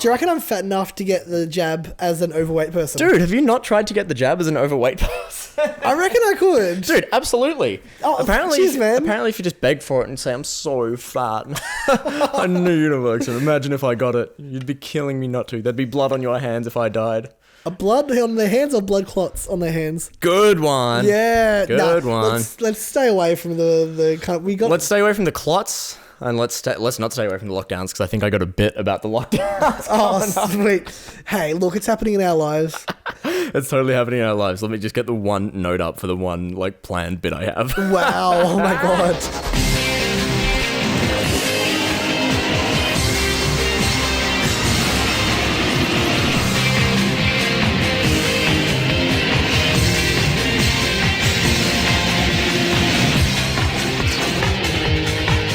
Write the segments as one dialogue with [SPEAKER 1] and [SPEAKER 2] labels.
[SPEAKER 1] Do you reckon I'm fat enough to get the jab as an overweight person?
[SPEAKER 2] Dude, have you not tried to get the jab as an overweight person?
[SPEAKER 1] I reckon I could.
[SPEAKER 2] Dude, absolutely.
[SPEAKER 1] Oh,
[SPEAKER 2] apparently,
[SPEAKER 1] cheers, man.
[SPEAKER 2] Apparently, if you just beg for it and say, I'm so fat, I knew you'd have worked. Imagine if I got it. You'd be killing me not to. There'd be blood on your hands if I died.
[SPEAKER 1] A blood on their hands or blood clots on their hands?
[SPEAKER 2] Good one.
[SPEAKER 1] Yeah.
[SPEAKER 2] Good one.
[SPEAKER 1] Let's stay away from the kind of,
[SPEAKER 2] Let's stay away from the clots. And let's not stay away from the lockdowns, because I think I got a bit about the lockdowns.
[SPEAKER 1] Oh, sweet. Hey, look, it's happening in our lives.
[SPEAKER 2] It's totally happening in our lives. Let me just get the one note up for the one planned bit I have.
[SPEAKER 1] Wow. Oh my God.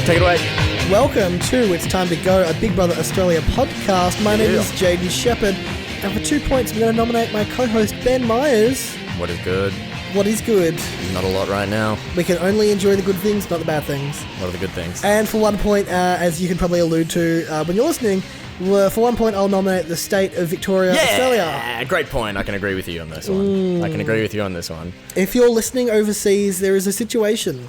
[SPEAKER 2] Take it away.
[SPEAKER 1] Welcome to It's Time to Go, a Big Brother Australia podcast. My name is Jayden Shepherd, and for 2 points, I'm going to nominate my co-host Ben Myers.
[SPEAKER 2] What is good?
[SPEAKER 1] What is good?
[SPEAKER 2] Not a lot right now.
[SPEAKER 1] We can only enjoy the good things, not the bad things.
[SPEAKER 2] What are the good things?
[SPEAKER 1] And for 1 point, as you can probably allude to when you're listening, for 1 point, I'll nominate the state of Victoria, Australia.
[SPEAKER 2] Great point. I can agree with you on this one. I can agree with you on this one.
[SPEAKER 1] If you're listening overseas, there is a situation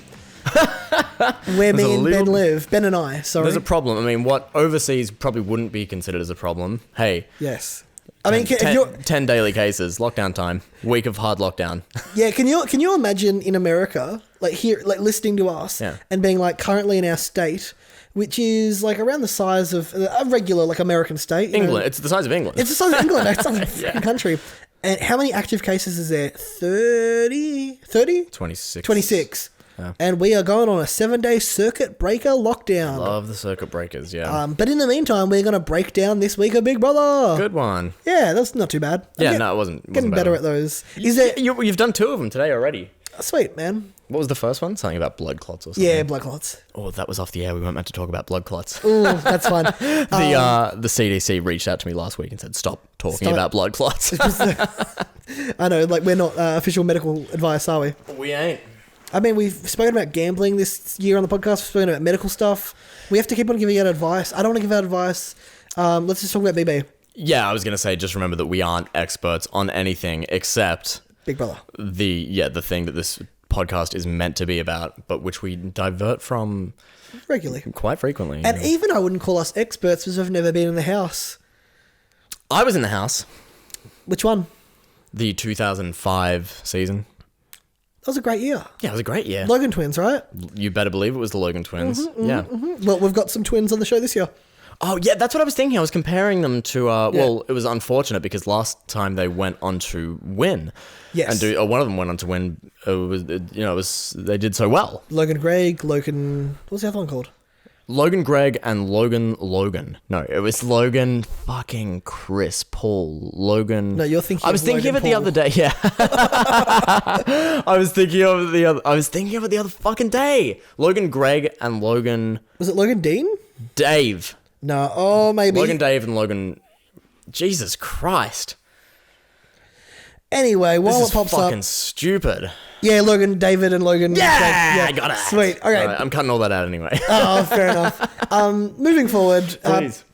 [SPEAKER 1] where me and Ben live. Ben and I, sorry.
[SPEAKER 2] There's a problem. I mean, what overseas probably wouldn't be considered as a problem. Hey.
[SPEAKER 1] Yes. I mean,
[SPEAKER 2] 10 daily cases, lockdown time, week of hard lockdown.
[SPEAKER 1] Yeah, can you imagine in America, listening to us and being currently in our state, which is around the size of a regular American state.
[SPEAKER 2] England, it's the size of England.
[SPEAKER 1] It's the size of England. It's the size of a country. And how many active cases is there? 30?
[SPEAKER 2] 26.
[SPEAKER 1] 26. Yeah. And we are going on a 7-day circuit breaker lockdown.
[SPEAKER 2] Love the circuit breakers, yeah.
[SPEAKER 1] But in the meantime, we're going to break down this week of Big Brother.
[SPEAKER 2] Good one.
[SPEAKER 1] Yeah, that's not too bad.
[SPEAKER 2] Yeah, no, it wasn't.
[SPEAKER 1] Getting better at those.
[SPEAKER 2] You've done 2 of them today already.
[SPEAKER 1] Sweet, man.
[SPEAKER 2] What was the first one? Something about blood clots or something?
[SPEAKER 1] Yeah, blood clots.
[SPEAKER 2] Oh, that was off the air. We weren't meant to talk about blood clots.
[SPEAKER 1] Ooh, that's fine.
[SPEAKER 2] The CDC reached out to me last week and said, stop talking about blood clots.
[SPEAKER 1] I know, we're not official medical advice, are we?
[SPEAKER 2] We ain't.
[SPEAKER 1] I mean, we've spoken about gambling this year on the podcast. We've spoken about medical stuff. We have to keep on giving out advice. I don't want to give out advice. Let's just talk about BB.
[SPEAKER 2] Yeah, I was going to say, just remember that we aren't experts on anything except
[SPEAKER 1] Big Brother.
[SPEAKER 2] The thing that this podcast is meant to be about, but which we divert from
[SPEAKER 1] regularly,
[SPEAKER 2] quite frequently.
[SPEAKER 1] And even I wouldn't call us experts because we've never been in the house.
[SPEAKER 2] I was in the house.
[SPEAKER 1] Which one?
[SPEAKER 2] The 2005 season.
[SPEAKER 1] That was a great year.
[SPEAKER 2] Yeah, it was a great year.
[SPEAKER 1] Logan twins, right?
[SPEAKER 2] You better believe it was the Logan twins.
[SPEAKER 1] Well, we've got some twins on the show this year.
[SPEAKER 2] Oh, yeah, that's what I was thinking. I was comparing them to, well, it was unfortunate because last time they went on to win.
[SPEAKER 1] Yes.
[SPEAKER 2] And one of them went on to win. They did so well.
[SPEAKER 1] Logan Gregg, Logan, what's the other one called?
[SPEAKER 2] Logan Gregg and Logan. No, it was Logan fucking Chris Paul. Logan.
[SPEAKER 1] No, you're thinking.
[SPEAKER 2] I was thinking of it the other day. Yeah. I was thinking of it the other fucking day. Logan Gregg and Logan.
[SPEAKER 1] Was it Logan Dean?
[SPEAKER 2] Dave.
[SPEAKER 1] No. Oh, maybe.
[SPEAKER 2] Logan Dave and Logan. Jesus Christ.
[SPEAKER 1] Anyway, while
[SPEAKER 2] this
[SPEAKER 1] it pops
[SPEAKER 2] is fucking
[SPEAKER 1] up,
[SPEAKER 2] stupid.
[SPEAKER 1] Yeah, Logan, David, and Logan.
[SPEAKER 2] Yeah, I got it.
[SPEAKER 1] Sweet. Okay,
[SPEAKER 2] right, I'm cutting all that out anyway.
[SPEAKER 1] Oh, fair enough. Moving forward,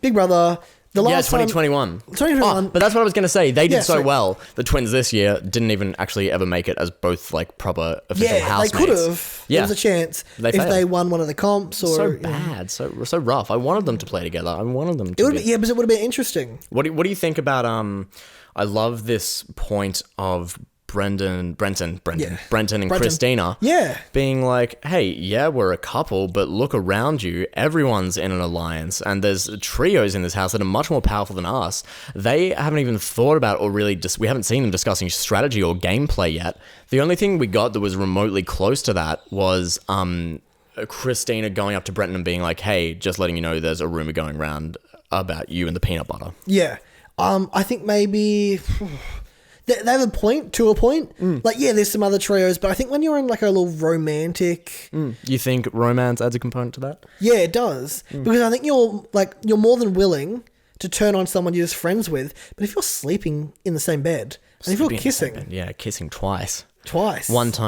[SPEAKER 1] Big Brother. The last
[SPEAKER 2] 2021.
[SPEAKER 1] 2021.
[SPEAKER 2] But that's what I was going to say. They did so well. The twins this year didn't even actually ever make it as both proper official housemates.
[SPEAKER 1] They could have. Yeah, there was a chance if they won one of the comps or
[SPEAKER 2] so bad, so rough. I wanted them to play together. I wanted them to.
[SPEAKER 1] Because it would have been interesting.
[SPEAKER 2] What do you think about I love this point of Brenton and Christina being like, hey, yeah, we're a couple, but look around you, everyone's in an alliance, and there's trios in this house that are much more powerful than us. They haven't even thought about or really we haven't seen them discussing strategy or gameplay yet. The only thing we got that was remotely close to that was Christina going up to Brenton and being like, hey, just letting you know there's a rumor going around about you and the peanut butter.
[SPEAKER 1] Yeah. I think maybe they have a point to a point. There's some other trios, but I think when you're in a little romantic...
[SPEAKER 2] You think romance adds a component to that?
[SPEAKER 1] Yeah, it does. Because I think you're more than willing to turn on someone you're just friends with, but if you're sleeping in the same bed, and if you're kissing...
[SPEAKER 2] Yeah, kissing twice.
[SPEAKER 1] Once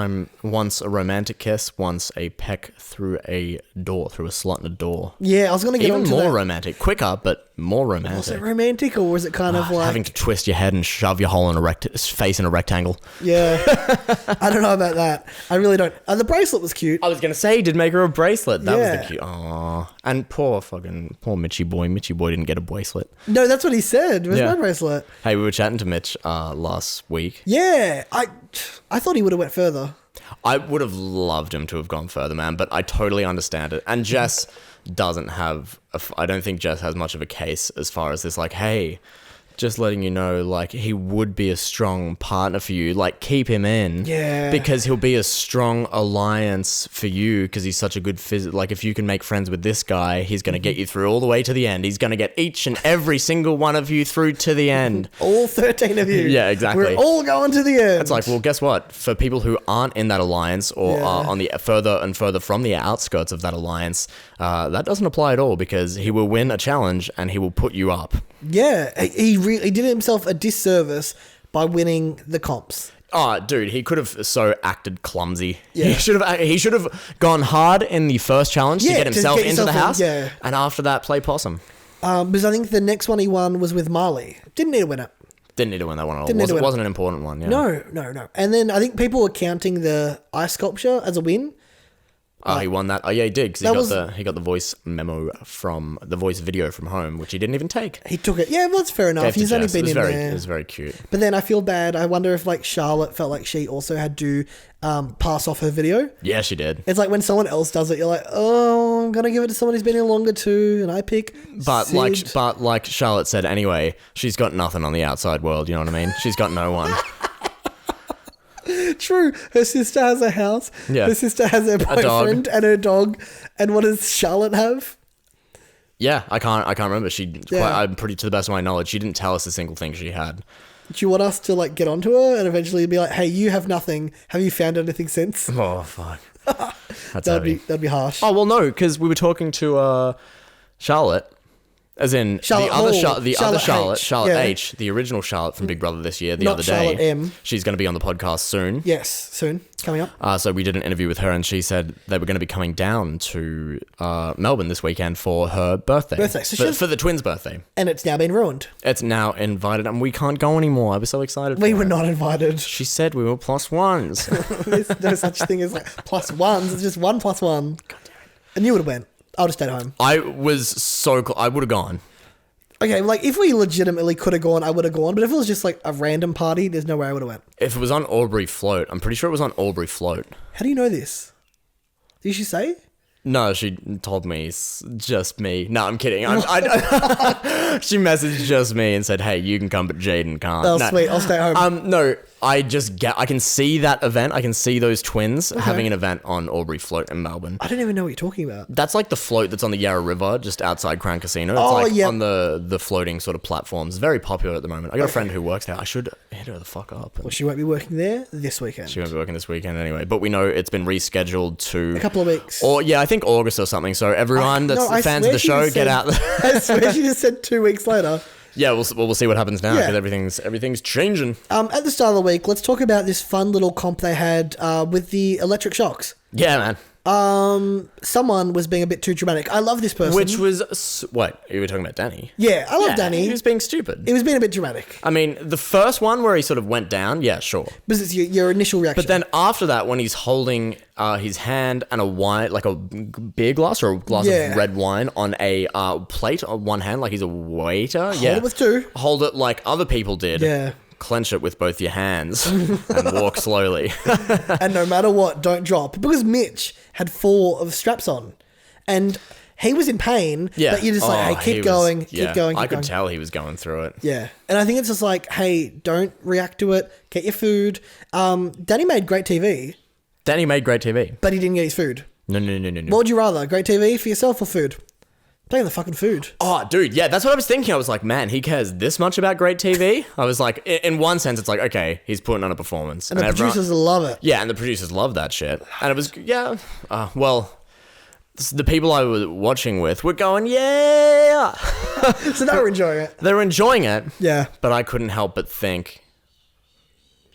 [SPEAKER 2] a romantic kiss, once a peck through a door, through a slot in a door.
[SPEAKER 1] Yeah, I was going to get
[SPEAKER 2] even
[SPEAKER 1] onto
[SPEAKER 2] more
[SPEAKER 1] that.
[SPEAKER 2] romantic, quicker, but more romantic.
[SPEAKER 1] Was it romantic, or was it kind of like
[SPEAKER 2] having to twist your head and shove your whole face in a rectangle?
[SPEAKER 1] Yeah, I don't know about that. I really don't. The bracelet was cute.
[SPEAKER 2] I was gonna say, he did make her a bracelet. That was the cute. Aww. And poor Mitchy boy. Mitchy boy didn't get a bracelet.
[SPEAKER 1] No, that's what he said. Where's my bracelet?
[SPEAKER 2] Hey, we were chatting to Mitch last week.
[SPEAKER 1] Yeah, I thought he would have went further.
[SPEAKER 2] I would have loved him to have gone further, man, but I totally understand it. And Jess doesn't have, I don't think Jess has much of a case as far as this, like, hey, just letting you know, like, he would be a strong partner for you. Like, keep him in.
[SPEAKER 1] Yeah.
[SPEAKER 2] Because he'll be a strong alliance for you because he's such a good like, if you can make friends with this guy, he's going to get you through all the way to the end. He's going to get each and every single one of you through to the end.
[SPEAKER 1] All 13 of you.
[SPEAKER 2] Yeah, exactly.
[SPEAKER 1] We're all going to the end.
[SPEAKER 2] It's like, well, guess what? For people who aren't in that alliance or are on the further and further from the outskirts of that alliance, that doesn't apply at all because he will win a challenge and he will put you up.
[SPEAKER 1] Yeah, he did himself a disservice by winning the comps.
[SPEAKER 2] Oh, dude, he could have so acted clumsy. Yeah. He should have gone hard in the first challenge to get himself into the house, and after that, play possum.
[SPEAKER 1] Because I think the next one he won was with Marley. Didn't need to win it.
[SPEAKER 2] Didn't need to win that one at all. It wasn't an important one. Yeah.
[SPEAKER 1] No. And then I think people were counting the ice sculpture as a win.
[SPEAKER 2] He won that. Oh yeah, he did because he got the voice memo from the voice video from home, which he didn't even take.
[SPEAKER 1] He took it. Yeah, well, that's fair enough. He's only been in there.
[SPEAKER 2] It was very cute.
[SPEAKER 1] But then I feel bad. I wonder if like Charlotte felt like she also had to pass off her video.
[SPEAKER 2] Yeah, she did.
[SPEAKER 1] It's like when someone else does it, you're like, oh, I'm gonna give it to someone who's been in longer too, and I pick.
[SPEAKER 2] But like Charlotte said anyway, she's got nothing on the outside world. You know what I mean? She's got no one.
[SPEAKER 1] True. Her sister has a house. Yeah. Her sister has her boyfriend and her dog. And what does Charlotte have?
[SPEAKER 2] Yeah, I can't remember. I'm pretty, to the best of my knowledge, she didn't tell us a single thing she had.
[SPEAKER 1] Do you want us to like get onto her and eventually be like, hey, you have nothing. Have you found anything since?
[SPEAKER 2] Oh, fuck.
[SPEAKER 1] That'd be harsh.
[SPEAKER 2] Oh, well, no, because we were talking to Charlotte. As in Charlotte Charlotte H, the original Charlotte from Big Brother this year, the other day.
[SPEAKER 1] Charlotte M.
[SPEAKER 2] She's going to be on the podcast soon.
[SPEAKER 1] Yes, soon. Coming up.
[SPEAKER 2] So we did an interview with her and she said they were going to be coming down to Melbourne this weekend for her birthday. So for the twins' birthday.
[SPEAKER 1] And it's now been ruined.
[SPEAKER 2] It's now invited and we can't go anymore. I was so excited.
[SPEAKER 1] We were not invited.
[SPEAKER 2] She said we were plus ones.
[SPEAKER 1] There's no such thing as like plus ones. It's just 1 + 1. God damn it. And you would have went. I would have stayed home.
[SPEAKER 2] I was so I would have gone.
[SPEAKER 1] Okay, like if we legitimately could have gone, I would have gone. But if it was just like a random party, there's no way I would have went.
[SPEAKER 2] If it was on Albury Float, I'm pretty sure it was on Albury Float.
[SPEAKER 1] How do you know this? Did she say?
[SPEAKER 2] No, she told me it's just me. No, I'm kidding. She messaged just me and said, "Hey, you can come, but Jayden can't."
[SPEAKER 1] Oh, no. Sweet. I'll stay home.
[SPEAKER 2] No, I can see that event. I can see those twins having an event on Albury Float in Melbourne.
[SPEAKER 1] I don't even know what you're talking about.
[SPEAKER 2] That's like the float that's on the Yarra River, just outside Crown Casino. It's on the floating sort of platforms. Very popular at the moment. I got a friend who works there. I should hit her the fuck up.
[SPEAKER 1] Well, she won't be working there this weekend.
[SPEAKER 2] She won't be working this weekend anyway. But we know it's been rescheduled to
[SPEAKER 1] a couple of weeks.
[SPEAKER 2] Or I think August or something. So everyone that's fans of the show, get out there.
[SPEAKER 1] I swear she just said 2 weeks later.
[SPEAKER 2] Yeah, we'll see what happens now because everything's changing.
[SPEAKER 1] At the start of the week, let's talk about this fun little comp they had with the electric shocks.
[SPEAKER 2] Yeah, man.
[SPEAKER 1] Someone was being a bit too dramatic. I love this person.
[SPEAKER 2] Which was what? You were talking about Danny.
[SPEAKER 1] Yeah, I love Danny.
[SPEAKER 2] He was being stupid.
[SPEAKER 1] He was being a bit dramatic.
[SPEAKER 2] I mean, the first one where he sort of went down, yeah, sure.
[SPEAKER 1] Because it's your initial reaction.
[SPEAKER 2] But then after that, when he's holding his hand and a wine, like a beer glass or a glass of red wine on a plate on one hand, like he's a waiter.
[SPEAKER 1] Hold it with two.
[SPEAKER 2] Hold it like other people did.
[SPEAKER 1] Yeah.
[SPEAKER 2] Clench it with both your hands and walk slowly.
[SPEAKER 1] And no matter what, don't drop. Because Mitch had 4 of straps on. And he was in pain. Yeah. But you're just like, hey, keep going.
[SPEAKER 2] I could tell he was going through it.
[SPEAKER 1] Yeah. And I think it's just like, hey, don't react to it. Get your food. Danny made great TV.
[SPEAKER 2] But he didn't
[SPEAKER 1] get his food.
[SPEAKER 2] No.
[SPEAKER 1] What would you rather? Great TV for yourself or food? Taking the fucking food.
[SPEAKER 2] Oh, dude, yeah, that's what I was thinking. I was like, man, he cares this much about great TV? I was like, in one sense, it's like, okay, he's putting on a performance.
[SPEAKER 1] And the producers love it.
[SPEAKER 2] Yeah, and the producers love that shit. And it was, the people I was watching with were going, yeah.
[SPEAKER 1] So they were enjoying it.
[SPEAKER 2] They were enjoying it.
[SPEAKER 1] Yeah.
[SPEAKER 2] But I couldn't help but think.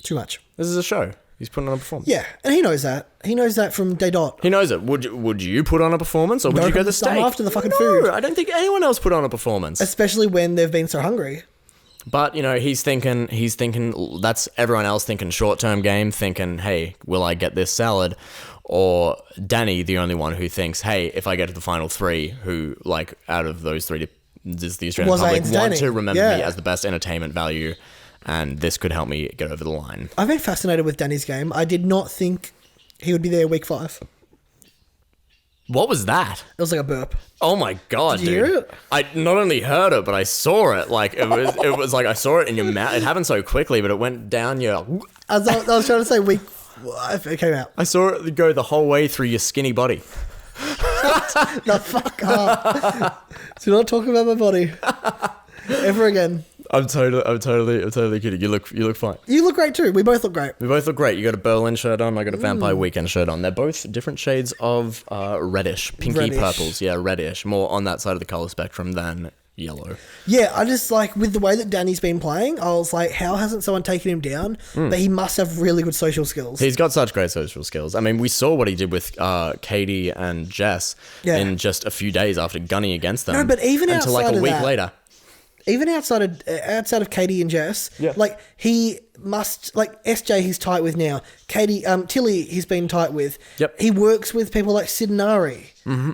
[SPEAKER 1] Too much.
[SPEAKER 2] This is a show. He's putting on a performance.
[SPEAKER 1] Yeah, and he knows that. He knows that from day dot.
[SPEAKER 2] He knows it. Would you put on a performance, or would you go the steak?
[SPEAKER 1] After the fucking food.
[SPEAKER 2] I don't think anyone else put on a performance.
[SPEAKER 1] Especially when they've been so hungry.
[SPEAKER 2] But, he's thinking, that's everyone else thinking short-term game, thinking, hey, will I get this salad? Or Danny, the only one who thinks, hey, if I get to the final three, who, like, out of those three, does the Australian public want to remember me as the best entertainment value, and this could help me get over the line.
[SPEAKER 1] I've been fascinated with Danny's game. I did not think he would be there week 5.
[SPEAKER 2] What was that?
[SPEAKER 1] It was like a burp.
[SPEAKER 2] Oh my god,
[SPEAKER 1] Did you hear it?
[SPEAKER 2] I not only heard it, but I saw it. Like it was like I saw it in your mouth. It happened so quickly, but it went down your.
[SPEAKER 1] I was trying to say week 5. It came out.
[SPEAKER 2] I saw it go the whole way through your skinny body.
[SPEAKER 1] No, fuck up. Do not talk about my body ever again.
[SPEAKER 2] I'm totally kidding. You look fine.
[SPEAKER 1] You look great too. We both look great.
[SPEAKER 2] We both look great. You got a Berlin shirt on. I got a Vampire Weekend shirt on. They're both different shades of reddish, pinky purples. Yeah, reddish. More on that side of the color spectrum than yellow.
[SPEAKER 1] Yeah, I just like with the way that Danny's been playing, I was like, how hasn't someone taken him down? But he must have really good social skills.
[SPEAKER 2] He's got such great social skills. I mean, we saw what he did with Katie and Jess in just a few days after gunning against them.
[SPEAKER 1] No, but even
[SPEAKER 2] until like a week later.
[SPEAKER 1] Even outside of Katie and Jess, like he must like SJ he's tight with now. Katie, Tilly he's been tight with.
[SPEAKER 2] Yep.
[SPEAKER 1] He works with people like Sid and Ari.
[SPEAKER 2] Mm-hmm.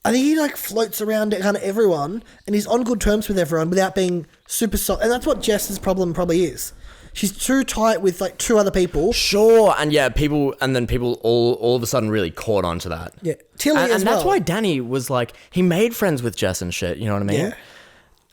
[SPEAKER 1] I think he like floats around kind of everyone, and he's on good terms with everyone without being super soft. And that's what Jess's problem probably is. She's too tight with like 2 other people.
[SPEAKER 2] Sure, and yeah, people all of a sudden really caught on to that.
[SPEAKER 1] Yeah, Tilly as well.
[SPEAKER 2] And that's why Danny was like he made friends with Jess and shit. You know what I mean?
[SPEAKER 1] Yeah.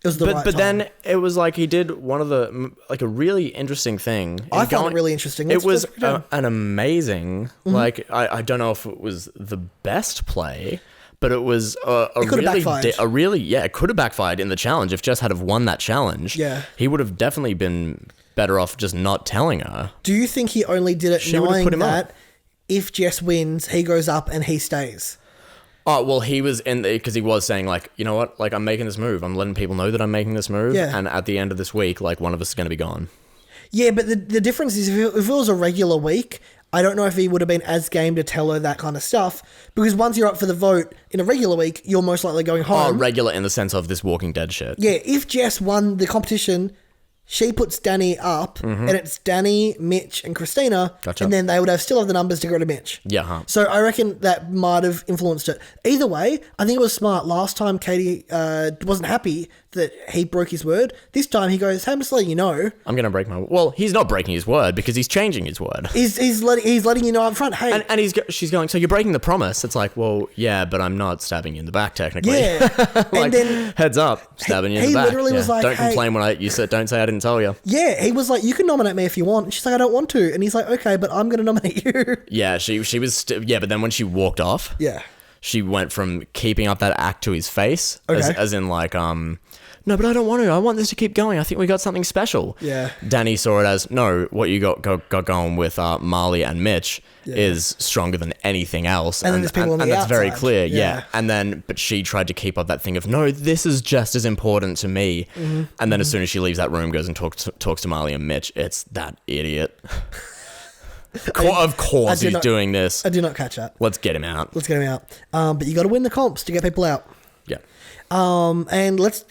[SPEAKER 1] It was but
[SPEAKER 2] then it was like he did one of the like a really interesting thing.
[SPEAKER 1] I found it really interesting.
[SPEAKER 2] It was an amazing like I don't know if it was the best play, but it was it could have backfired in the challenge if Jess had have won that challenge.
[SPEAKER 1] Yeah,
[SPEAKER 2] he would have definitely been better off just not telling her.
[SPEAKER 1] Do you think he only did it knowing that if Jess wins, he goes up and he stays?
[SPEAKER 2] Oh, well, he was because he was saying, like, you know what? Like, I'm making this move. I'm letting people know that I'm making this move.
[SPEAKER 1] Yeah.
[SPEAKER 2] And at the end of this week, like, one of us is going to be gone.
[SPEAKER 1] Yeah, but the difference is if it was a regular week, I don't know if he would have been as game to tell her that kind of stuff. Because once you're up for the vote in a regular week, you're most likely going home.
[SPEAKER 2] Oh, regular in the sense of this Walking Dead shit.
[SPEAKER 1] Yeah, if Jess won the competition, she puts Danny up, and it's Danny, Mitch, and Christina, and then they would still have the numbers to go to Mitch.
[SPEAKER 2] Yeah. Huh.
[SPEAKER 1] So I reckon that might have influenced it. Either way, I think it was smart. Last time Katie wasn't happy that he broke his word. This time he goes, hey, I'm just letting you know.
[SPEAKER 2] I'm going to break my word. Well, he's not breaking his word because he's changing his word.
[SPEAKER 1] He's letting you know up front, hey.
[SPEAKER 2] And she's going, so you're breaking the promise. It's like, well, yeah, but I'm not stabbing you in the back technically.
[SPEAKER 1] Yeah.
[SPEAKER 2] Like, and then heads up, stabbing you in the back. He literally was like, don't complain when you said, don't say I didn't tell you.
[SPEAKER 1] Yeah, he was like, you can nominate me if you want. And she's like, I don't want to. And he's like, okay, but I'm going to nominate you.
[SPEAKER 2] Yeah, she was, but then when she walked off, she went from keeping up that act to his face, as in like, no, but I don't want to. I want this to keep going. I think we got something special.
[SPEAKER 1] Yeah.
[SPEAKER 2] Danny saw it as, no, what you got going with Marley and Mitch is stronger than anything else.
[SPEAKER 1] And then there's people on the outside.
[SPEAKER 2] And that's very clear, yeah. And then, but she tried to keep up that thing of, no, this is just as important to me. Mm-hmm. And then as soon as she leaves that room, goes and talks to Marley and Mitch, it's that idiot. Of course he's doing this.
[SPEAKER 1] I do not catch that.
[SPEAKER 2] Let's get him out.
[SPEAKER 1] But you got to win the comps to get people out.
[SPEAKER 2] Yeah.
[SPEAKER 1] And let's...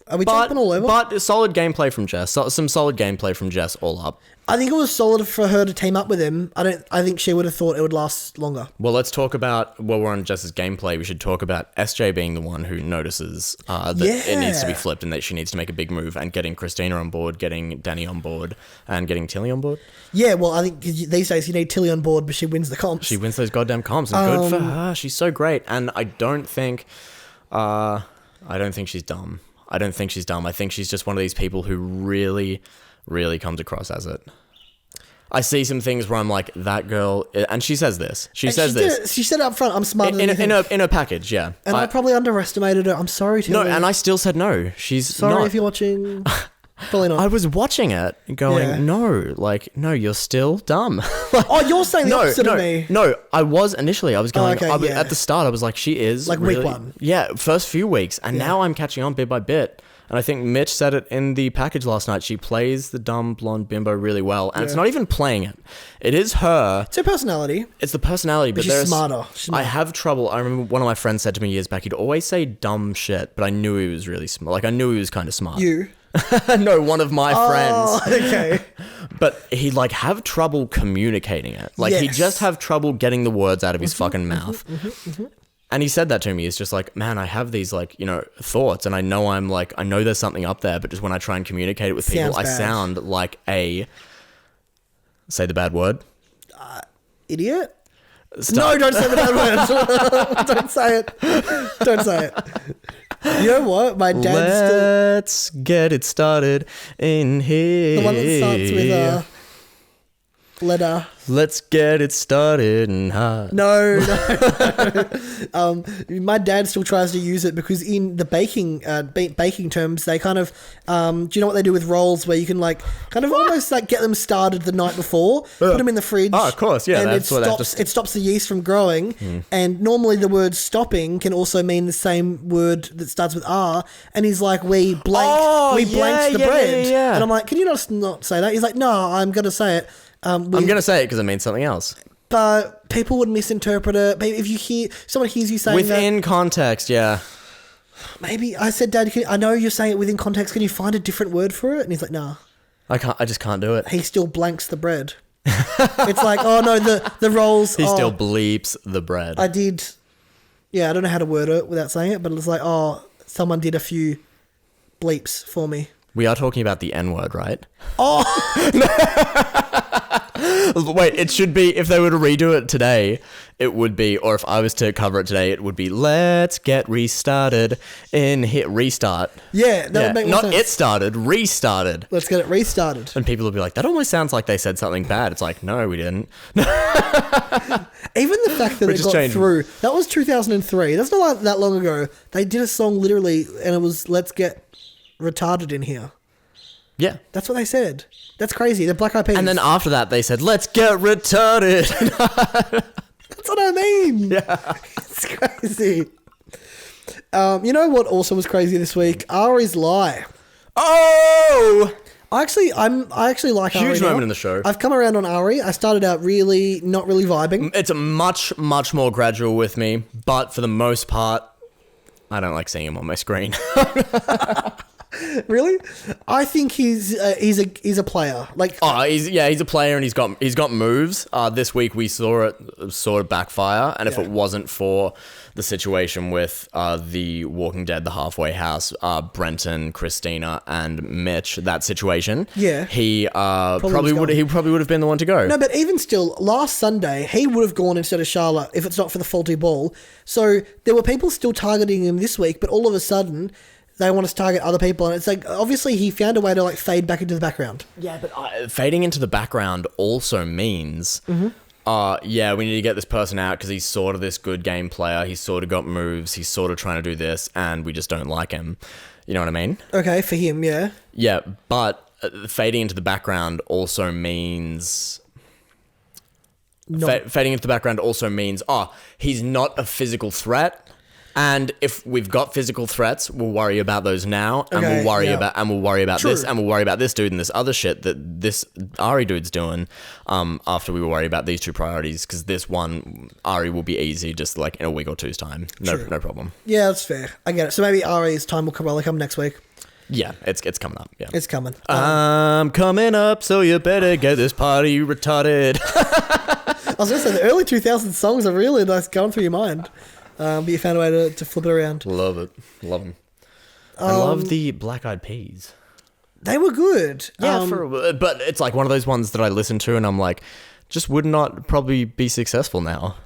[SPEAKER 1] Are we jumping all over?
[SPEAKER 2] But solid gameplay from Jess. Some solid gameplay from Jess all up.
[SPEAKER 1] I think it was solid for her to team up with him. I think she would have thought it would last longer.
[SPEAKER 2] Well, let's talk about, while we're on Jess's gameplay, we should talk about SJ being the one who notices that it needs to be flipped and that she needs to make a big move, and getting Christina on board, getting Danny on board, and getting Tilly on board.
[SPEAKER 1] Yeah, well, I think these days you need Tilly on board, but she wins the comps.
[SPEAKER 2] She wins those goddamn comps, and good for her. She's so great. And I don't think she's dumb. I think she's just one of these people who really, really comes across as it. I see some things where I'm like, that girl, and she says this. She said it up front. I'm smarter than you think. In her package, yeah.
[SPEAKER 1] And I probably underestimated her. I'm sorry, Tilly.
[SPEAKER 2] No, and I still said no. She's
[SPEAKER 1] sorry if you're watching. Probably not.
[SPEAKER 2] I was watching it going, no, you're still dumb.
[SPEAKER 1] Oh, you're saying the opposite of me.
[SPEAKER 2] No, I was initially. I was going, at the start, I was like, she is
[SPEAKER 1] like
[SPEAKER 2] really,
[SPEAKER 1] week 1.
[SPEAKER 2] Yeah, first few weeks. And now I'm catching on bit by bit. And I think Mitch said it in the package last night. She plays the dumb blonde bimbo really well. And it's not even playing it. It is her.
[SPEAKER 1] It's her personality.
[SPEAKER 2] It's the personality. But
[SPEAKER 1] she's smarter.
[SPEAKER 2] I have trouble. I remember one of my friends said to me years back, he'd always say dumb shit, but I knew he was really smart. Like, I knew he was kind of smart.
[SPEAKER 1] You?
[SPEAKER 2] No, one of my friends.
[SPEAKER 1] Okay.
[SPEAKER 2] But he'd like have trouble communicating it. Like he'd just have trouble getting the words out of his fucking mouth. And he said that to me. He's just like, man, I have these like, thoughts and I know there's something up there, but just when I try and communicate it with people, I sound like say the bad word.
[SPEAKER 1] Idiot? No, don't say the bad word. Don't say it. Don't say it. You know what? My dad's
[SPEAKER 2] Let's get it started in here.
[SPEAKER 1] The one that starts with letter.
[SPEAKER 2] Let's get it started and
[SPEAKER 1] No. My dad still tries to use it because in the baking terms, they kind of, do you know what they do with rolls where you can like kind of almost like get them started the night before, put them in the fridge.
[SPEAKER 2] Oh, of course, yeah.
[SPEAKER 1] And it stops the yeast from growing. And normally the word stopping can also mean the same word that starts with R. And he's like, we blanked the bread.
[SPEAKER 2] Yeah.
[SPEAKER 1] And I'm like, can you not say that? He's like, no, I'm going to say it.
[SPEAKER 2] I'm going to say it because it means something else.
[SPEAKER 1] But people would misinterpret it. Maybe if someone hears you saying
[SPEAKER 2] within context, yeah.
[SPEAKER 1] Maybe I said, Dad, I know you're saying it within context. Can you find a different word for it? And he's like, nah.
[SPEAKER 2] I just can't do it.
[SPEAKER 1] He still blanks the bread. It's like, oh no, the rolls.
[SPEAKER 2] He still bleeps the bread.
[SPEAKER 1] I did. Yeah, I don't know how to word it without saying it, but it's like, oh, someone did a few bleeps for me.
[SPEAKER 2] We are talking about the N-word, right?
[SPEAKER 1] Oh!
[SPEAKER 2] Wait, it should be, if they were to redo it today, it would be, or if I was to cover it today, it would be, let's get restarted in hit restart.
[SPEAKER 1] Yeah, that would make more sense.
[SPEAKER 2] Not it started, restarted.
[SPEAKER 1] Let's get it restarted.
[SPEAKER 2] And people will be like, that almost sounds like they said something bad. It's like, no, we didn't.
[SPEAKER 1] Even the fact that it got through, that was 2003. That's not like that long ago. They did a song literally, and it was, let's get retarded in here.
[SPEAKER 2] Yeah.
[SPEAKER 1] That's what they said. That's crazy. The Black Eyed Peas.
[SPEAKER 2] And then after that, they said, let's get retarded.
[SPEAKER 1] That's what I mean.
[SPEAKER 2] Yeah.
[SPEAKER 1] It's crazy. You know what also was crazy this week? Ari's Lie.
[SPEAKER 2] Oh!
[SPEAKER 1] I actually like Ari.
[SPEAKER 2] Huge moment in the show.
[SPEAKER 1] I've come around on Ari. I started out not really vibing.
[SPEAKER 2] It's a much, much more gradual with me, but for the most part, I don't like seeing him on my screen.
[SPEAKER 1] Really? I think he's a player. Like
[SPEAKER 2] he's a player and he's got moves. This week we saw it sort of backfire, and if it wasn't for the situation with the Walking Dead, the Halfway House, Brenton, Christina, and Mitch, that situation, he probably would have been the one to go.
[SPEAKER 1] No, but even still, last Sunday he would have gone instead of Charlotte if it's not for the faulty ball. So there were people still targeting him this week, but all of a sudden they want to target other people, and it's like obviously he found a way to like fade back into the background.
[SPEAKER 2] Yeah, but fading into the background also means, we need to get this person out because he's sort of this good game player. He's sort of got moves. He's sort of trying to do this, and we just don't like him. You know what I mean?
[SPEAKER 1] Okay, for him, yeah.
[SPEAKER 2] Yeah, but fading into the background also means. Fading into the background also means, he's not a physical threat. And if we've got physical threats, we'll worry about those now, and we'll worry about this, and we'll worry about this dude and this other shit that this Ari dude's doing. After we will worry about these two priorities, because this one Ari will be easy, just like in a week or two's time. No problem.
[SPEAKER 1] Yeah, that's fair. I get it. So maybe Ari's time will probably come next week.
[SPEAKER 2] Yeah, it's coming up. Yeah,
[SPEAKER 1] it's coming.
[SPEAKER 2] I'm coming up, so you better get this party retarded.
[SPEAKER 1] I was gonna say the early 2000s songs are really nice going through your mind. But you found a way to flip it around.
[SPEAKER 2] Love it. Love them. I love the Black Eyed Peas.
[SPEAKER 1] They were good.
[SPEAKER 2] Yeah, but it's like one of those ones that I listen to and I'm like, just would not probably be successful now.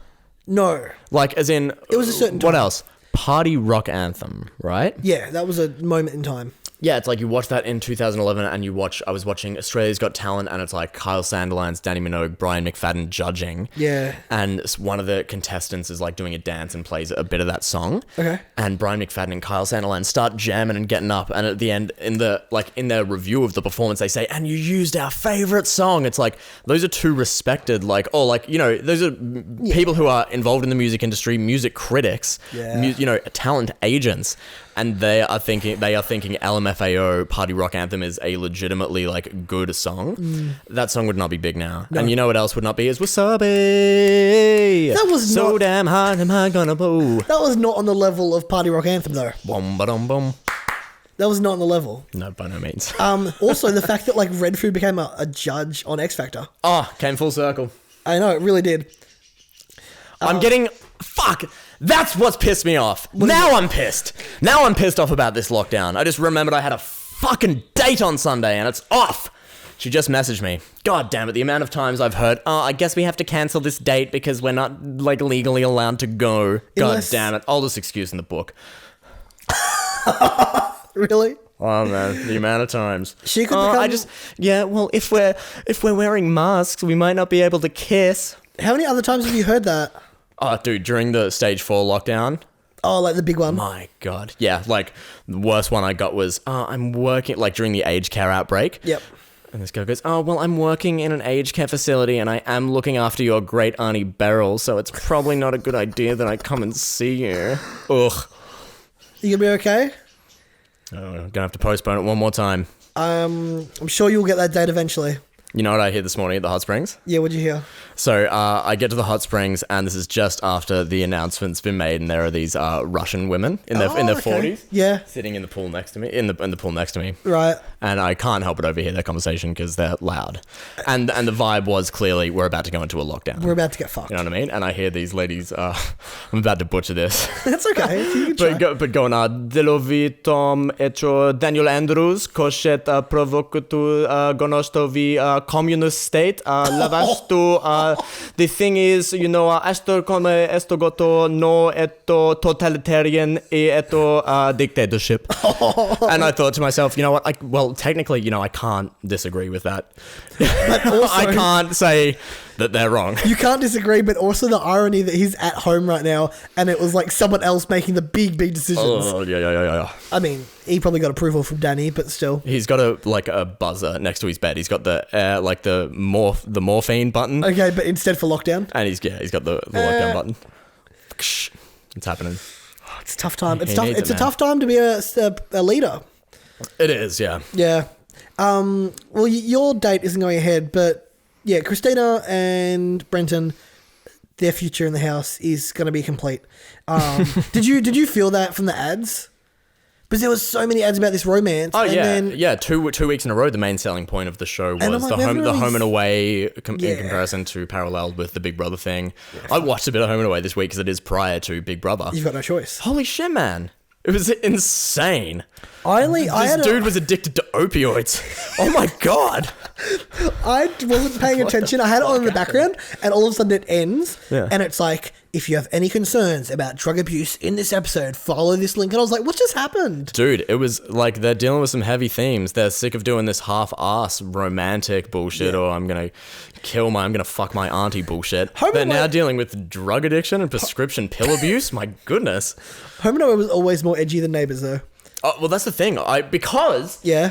[SPEAKER 1] No.
[SPEAKER 2] Like, as in...
[SPEAKER 1] It was a certain time.
[SPEAKER 2] What else? Party rock anthem, right?
[SPEAKER 1] Yeah, that was a moment in time.
[SPEAKER 2] Yeah, it's like you watch that in 2011 and I was watching Australia's Got Talent, and it's like Kyle Sandilands, Danny Minogue, Brian McFadden judging.
[SPEAKER 1] Yeah.
[SPEAKER 2] And one of the contestants is like doing a dance and plays a bit of that song.
[SPEAKER 1] Okay.
[SPEAKER 2] And Brian McFadden and Kyle Sandilands start jamming and getting up, and at the end, in their review of the performance, they say, and you used our favorite song. It's like, those are two respected, those are people who are involved in the music industry, music critics, talent agents. and they are thinking LMFAO Party Rock Anthem is a legitimately like good song, that song would not be big now. No. And you know what else would not be is Wasabi.
[SPEAKER 1] That was
[SPEAKER 2] so
[SPEAKER 1] not,
[SPEAKER 2] damn hard am I gonna boo.
[SPEAKER 1] That was not on the level of Party Rock Anthem though.
[SPEAKER 2] Bum ba-dum bum.
[SPEAKER 1] That was not on the level.
[SPEAKER 2] No, by no means.
[SPEAKER 1] Also, the fact that like Red Food became a judge on X Factor.
[SPEAKER 2] Oh, came full circle.
[SPEAKER 1] I know, it really did.
[SPEAKER 2] I'm getting... Fuck! That's what's pissed me off. Now I'm pissed. Now I'm pissed off about this lockdown. I just remembered I had a fucking date on Sunday and it's off. She just messaged me. God damn it, the amount of times I've heard, oh, I guess we have to cancel this date because we're not like legally allowed to go. God damn it. Oldest excuse in the book.
[SPEAKER 1] Really?
[SPEAKER 2] Oh man, the amount of times.
[SPEAKER 1] She could become...
[SPEAKER 2] well, if we're wearing masks, we might not be able to kiss.
[SPEAKER 1] How many other times have you heard that?
[SPEAKER 2] Oh, dude, during the stage 4 lockdown.
[SPEAKER 1] Oh, like the big one?
[SPEAKER 2] My God. Yeah, like the worst one I got was, I'm working, like during the aged care outbreak.
[SPEAKER 1] Yep.
[SPEAKER 2] And this guy goes, oh, well, I'm working in an aged care facility and I am looking after your great auntie Beryl, so it's probably not a good idea that I come and see you. Ugh.
[SPEAKER 1] You gonna be okay?
[SPEAKER 2] Oh, I'm gonna have to postpone it one more time.
[SPEAKER 1] I'm sure you'll get that date eventually.
[SPEAKER 2] You know what I hear this morning at the hot springs?
[SPEAKER 1] Yeah, what'd you hear?
[SPEAKER 2] So I get to the hot springs, and this is just after the announcement's been made, and there are these Russian women in their 40s,
[SPEAKER 1] yeah,
[SPEAKER 2] sitting in the pool next to me, in the pool next to me,
[SPEAKER 1] right?
[SPEAKER 2] And I can't help but overhear their conversation because they're loud, and the vibe was clearly we're about to go into a lockdown.
[SPEAKER 1] We're about to get fucked.
[SPEAKER 2] You know what I mean? And I hear these ladies. I'm about to butcher this.
[SPEAKER 1] That's okay.
[SPEAKER 2] But going Delovitom echo Daniel Andrews koshet provokutu gonostovi communist state lavastu. The thing is, you know, esto come esto goto no eto totalitarian e eto dictatorship. And I thought to myself, you know what? Technically, you know, I can't disagree with that.
[SPEAKER 1] But also,
[SPEAKER 2] I can't say that they're wrong.
[SPEAKER 1] You can't disagree, but also the irony that he's at home right now and it was like someone else making the big decisions.
[SPEAKER 2] Oh, yeah.
[SPEAKER 1] I mean, he probably got approval from Danny, but still.
[SPEAKER 2] He's got a buzzer next to his bed. He's got the morphine button.
[SPEAKER 1] Okay, but instead for lockdown?
[SPEAKER 2] And he's got the lockdown button. It's happening.
[SPEAKER 1] It's a tough time. It's a tough time to be a leader.
[SPEAKER 2] It is, yeah.
[SPEAKER 1] Yeah. Well, your date isn't going ahead, but yeah, Christina and Brenton, their future in the house is going to be complete. Did you feel that from the ads? Because there was so many ads about this romance.
[SPEAKER 2] Oh, and yeah. 2 weeks in a row, the main selling point of the show was the home and away in comparison to paralleled with the Big Brother thing. Yeah. I watched a bit of Home and Away this week because it is prior to Big Brother.
[SPEAKER 1] You've got no choice.
[SPEAKER 2] Holy shit, man. It was insane.
[SPEAKER 1] This
[SPEAKER 2] dude was addicted to opioids. Oh my God.
[SPEAKER 1] I wasn't paying attention. I had it on in the background and all of a sudden it ends.
[SPEAKER 2] Yeah.
[SPEAKER 1] And it's like, if you have any concerns about drug abuse in this episode, follow this link. And I was like, what just happened?
[SPEAKER 2] Dude, it was like they're dealing with some heavy themes. They're sick of doing this half-ass romantic bullshit or I'm going to fuck my auntie bullshit. They're now dealing with drug addiction and prescription pill abuse. My goodness.
[SPEAKER 1] Home and Away was always more edgy than Neighbours though.
[SPEAKER 2] Oh, well, that's the thing.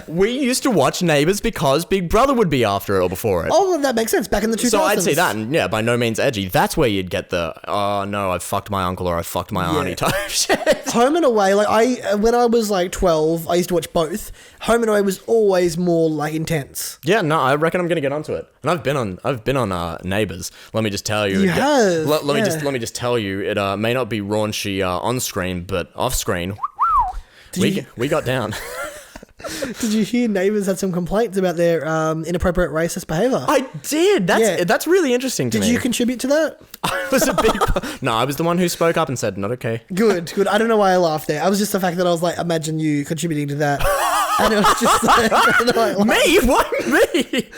[SPEAKER 2] We used to watch Neighbours because Big Brother would be after it or before it.
[SPEAKER 1] Oh, well, that makes sense. Back in the 2000s.
[SPEAKER 2] So I'd see that, and yeah, by no means edgy. That's where you'd get the, oh no, I fucked my uncle or I fucked my auntie type shit.
[SPEAKER 1] Home and Away, when I was like 12, I used to watch both. Home and Away was always more like intense.
[SPEAKER 2] Yeah, no, I reckon I'm gonna get onto it. And I've been on Neighbours. Let me just tell you.
[SPEAKER 1] You have.
[SPEAKER 2] Let me just tell you. It may not be raunchy on screen, but off screen. We got down.
[SPEAKER 1] Did you hear Neighbours had some complaints about their inappropriate racist behaviour?
[SPEAKER 2] I did. That's really interesting to me.
[SPEAKER 1] Did you contribute to that?
[SPEAKER 2] I was I was the one who spoke up and said, not okay.
[SPEAKER 1] Good. I don't know why I laughed there. I was just the fact that I was like, imagine you contributing to that. And it was just like,
[SPEAKER 2] me? Why me?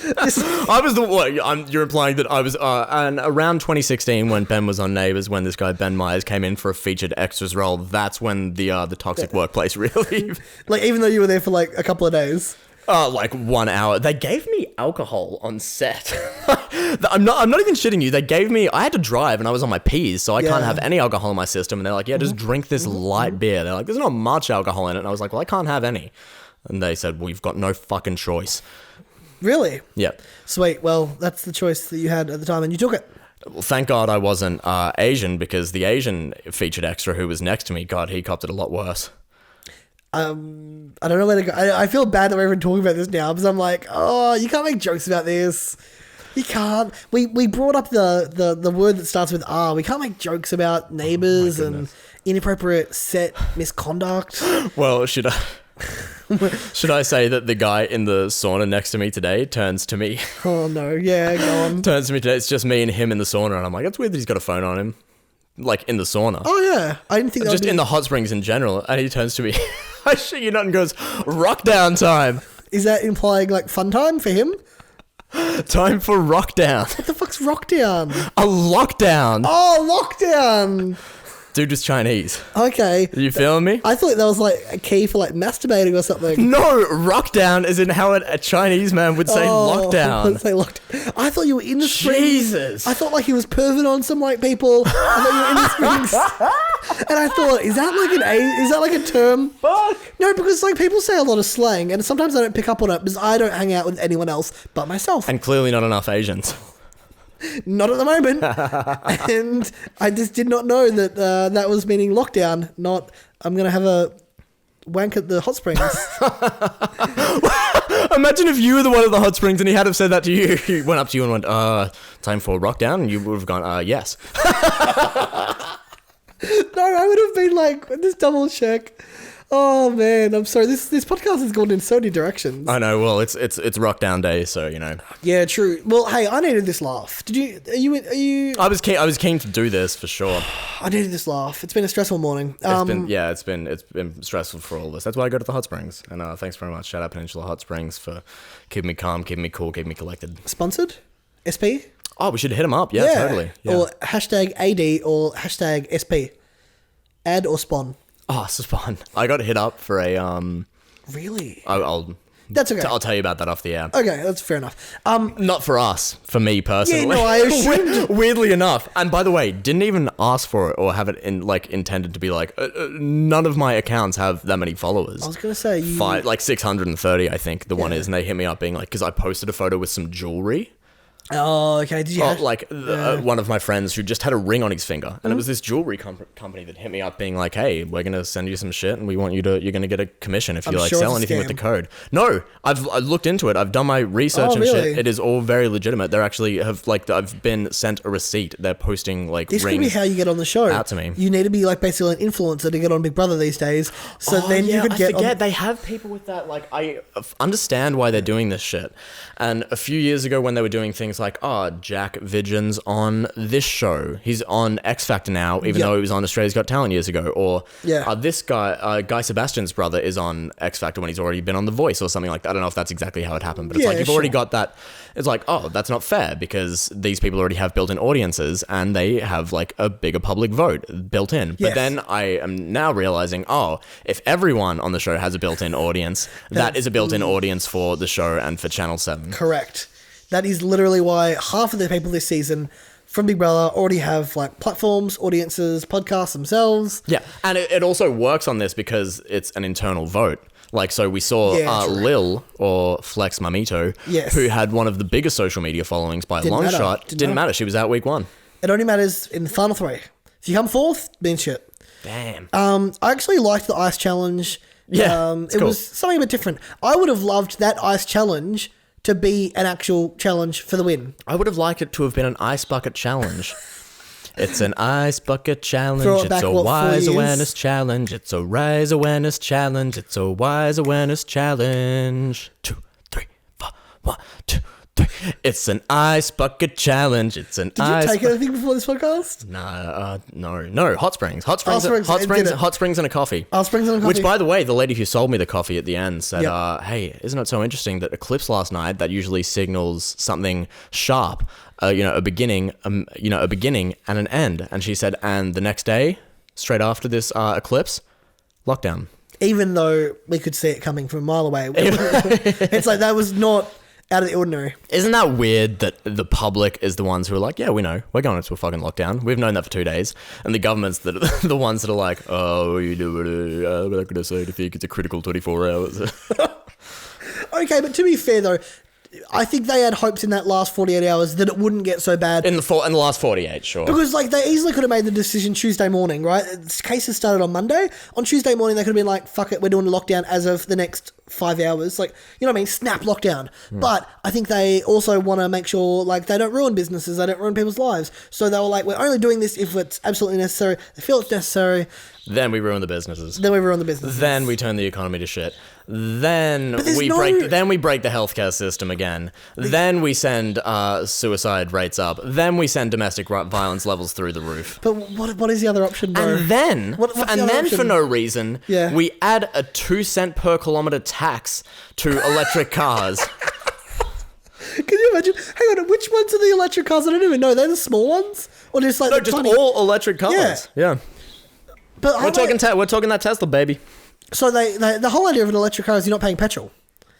[SPEAKER 2] I was the one. You're implying that I was. And around 2016, when Ben was on Neighbours, when this guy Ben Myers came in for a featured extras role, that's when the toxic workplace really.
[SPEAKER 1] Like even though you were there for like a couple of days.
[SPEAKER 2] Like 1 hour. They gave me alcohol on set. I'm not even shitting you. I had to drive and I was on my P's, so I can't have any alcohol in my system. And they're like, yeah, just drink this light beer. They're like, there's not much alcohol in it. And I was like, well, I can't have any. And they said, well, you've got no fucking choice.
[SPEAKER 1] Really?
[SPEAKER 2] Yeah.
[SPEAKER 1] Sweet. Well, that's the choice that you had at the time and you took it.
[SPEAKER 2] Well, thank God I wasn't Asian, because the Asian featured extra who was next to me, God, he copped it a lot worse.
[SPEAKER 1] I don't know where to go. I feel bad that we're even talking about this now because I'm like, oh, you can't make jokes about this. You can't. We brought up the word that starts with R. We can't make jokes about neighbours and inappropriate set misconduct.
[SPEAKER 2] Well, should I say that the guy in the sauna next to me today turns to me?
[SPEAKER 1] Oh no, yeah, go on.
[SPEAKER 2] Turns to me today. It's just me and him in the sauna, and I'm like, it's weird that he's got a phone on him, like in the sauna.
[SPEAKER 1] Oh yeah, I didn't think that
[SPEAKER 2] just in the hot springs in general, and he turns to me. I shit you not, and goes, rock down time.
[SPEAKER 1] Is that implying like fun time for him?
[SPEAKER 2] Time for rock down.
[SPEAKER 1] What the fuck's rock down?
[SPEAKER 2] A lockdown.
[SPEAKER 1] Oh, lockdown.
[SPEAKER 2] Dude was Chinese.
[SPEAKER 1] Okay.
[SPEAKER 2] Are you feeling me?
[SPEAKER 1] I thought that was like a key for like masturbating or something.
[SPEAKER 2] No, rock down is in how a Chinese man would say lockdown.
[SPEAKER 1] Would say lockdown. I thought you were in the springs.
[SPEAKER 2] Jesus.
[SPEAKER 1] I thought like he was perving on some white people. I thought you were in the springs. And I thought, is that like a term?
[SPEAKER 2] Fuck.
[SPEAKER 1] No, because like people say a lot of slang and sometimes I don't pick up on it because I don't hang out with anyone else but myself.
[SPEAKER 2] And clearly not enough Asians.
[SPEAKER 1] Not at the moment. And I just did not know that that was meaning lockdown, not I'm going to have a wank at the hot springs.
[SPEAKER 2] Imagine if you were the one at the hot springs and he had have said that to you. He went up to you and went, time for lockdown, and you would have gone, yes.
[SPEAKER 1] No, I would have been like, just double check. Oh man, I'm sorry. This podcast has gone in so many directions.
[SPEAKER 2] I know. Well, it's rock down day, so you know.
[SPEAKER 1] Yeah, true. Well, hey, I needed this laugh. Did you? Are you?
[SPEAKER 2] I was keen to do this for sure.
[SPEAKER 1] I needed this laugh. It's been a stressful morning.
[SPEAKER 2] It's been stressful for all of us. That's why I go to the hot springs. And thanks very much. Shout out Peninsula Hot Springs for keeping me calm, keeping me cool, keeping me collected.
[SPEAKER 1] Sponsored? SP?
[SPEAKER 2] Oh, we should hit them up. Yeah, totally. Yeah.
[SPEAKER 1] Or hashtag AD or hashtag SP. Ad or spawn.
[SPEAKER 2] Oh, spawn. I got hit up for a
[SPEAKER 1] Really?
[SPEAKER 2] That's
[SPEAKER 1] okay.
[SPEAKER 2] I'll tell you about that off the air.
[SPEAKER 1] Okay, that's fair enough.
[SPEAKER 2] Not for us, for me personally.
[SPEAKER 1] Yeah, no, I assumed.
[SPEAKER 2] Weirdly enough, and by the way, didn't even ask for it or have it intended to be like. None of my accounts have that many followers.
[SPEAKER 1] I was gonna say
[SPEAKER 2] like 630, I think the one is, and they hit me up being like, because I posted a photo with some jewelry.
[SPEAKER 1] Oh, okay. Did you?
[SPEAKER 2] One of my friends who just had a ring on his finger, and it was this jewelry company that hit me up, being like, "Hey, we're gonna send you some shit, and we want you're gonna get a commission if you sell anything with the code." No, I've looked into it. I've done my research and
[SPEAKER 1] really?
[SPEAKER 2] shit. It is all very legitimate. They're actually I've been sent a receipt. They're posting like
[SPEAKER 1] this
[SPEAKER 2] rings
[SPEAKER 1] could be how you get on the show.
[SPEAKER 2] Out to me.
[SPEAKER 1] You need to be like basically an influencer to get on Big Brother these days. So then you could get.
[SPEAKER 2] They have people with that. Like I understand why they're doing this shit. And a few years ago, when they were doing things like, Jack Vidgen's on this show. He's on X Factor now, even though he was on Australia's Got Talent years ago. Or this guy, Guy Sebastian's brother, is on X Factor when he's already been on The Voice or something like that. I don't know if that's exactly how it happened, but it's like you've already got that. It's like, that's not fair because these people already have built-in audiences and they have like a bigger public vote built in. But then I am now realizing, if everyone on the show has a built-in audience, that is a built-in audience for the show and for Channel 7.
[SPEAKER 1] Correct. That is literally why half of the people this season from Big Brother already have like platforms, audiences, podcasts themselves.
[SPEAKER 2] Yeah, and it also works on this because it's an internal vote. Like, so we saw Lil, or Flex Mamito, who had one of the biggest social media followings by a long shot. Didn't matter. She was out week 1.
[SPEAKER 1] It only matters in the final 3. If you come 4th, means shit.
[SPEAKER 2] Damn.
[SPEAKER 1] I actually liked the ice challenge.
[SPEAKER 2] Yeah,
[SPEAKER 1] it was something a bit different. I would have loved that ice challenge to be an actual challenge for the win.
[SPEAKER 2] I would have liked it to have been an ice bucket challenge. It's an ice bucket challenge. It's a wise awareness challenge. It's a rise awareness challenge. It's a wise awareness challenge. 2, 3, 4, 1, 2, 3. It's an ice bucket challenge. It's an ice.
[SPEAKER 1] Did you take anything before this podcast?
[SPEAKER 2] No. Hot springs. Hot springs and a coffee.
[SPEAKER 1] Hot springs and a coffee.
[SPEAKER 2] Which, by the way, the lady who sold me the coffee at the end said, "Hey, isn't it so interesting that eclipse last night that usually signals something sharp, a beginning, and an end?" And she said, and the next day, straight after this eclipse, lockdown.
[SPEAKER 1] Even though we could see it coming from a mile away, it's like that was not out of the ordinary.
[SPEAKER 2] Isn't that weird that the public is the ones who are like, yeah, we know, we're going into a fucking lockdown. We've known that for 2 days. And the government's the ones that are like, you do it. I'm not going to say it if it's a critical 24 hours.
[SPEAKER 1] Okay, but to be fair though, I think they had hopes in that last 48 hours that it wouldn't get so bad.
[SPEAKER 2] In the last 48, sure.
[SPEAKER 1] Because, like, they easily could have made the decision Tuesday morning, right? Cases started on Monday. On Tuesday morning, they could have been like, fuck it, we're doing a lockdown as of the next 5 hours. Like, you know what I mean? Snap lockdown. But I think they also want to make sure, like, they don't ruin businesses, they don't ruin people's lives. So they were like, we're only doing this if it's absolutely necessary. They feel it's necessary.
[SPEAKER 2] Then we ruin the businesses.
[SPEAKER 1] Then we
[SPEAKER 2] turn the economy to shit. Then we break the healthcare system again. Then we send suicide rates up. Then we send domestic violence levels through the roof.
[SPEAKER 1] But what is the other option, bro?
[SPEAKER 2] And then, for no reason, we add a 2 cent per kilometer tax to electric cars.
[SPEAKER 1] Can you imagine? Hang on, which ones are the electric cars? I don't even know. They're the small ones, or just like
[SPEAKER 2] all electric cars. Yeah.
[SPEAKER 1] But
[SPEAKER 2] we're talking that Tesla, baby.
[SPEAKER 1] So the whole idea of an electric car is you're not paying petrol.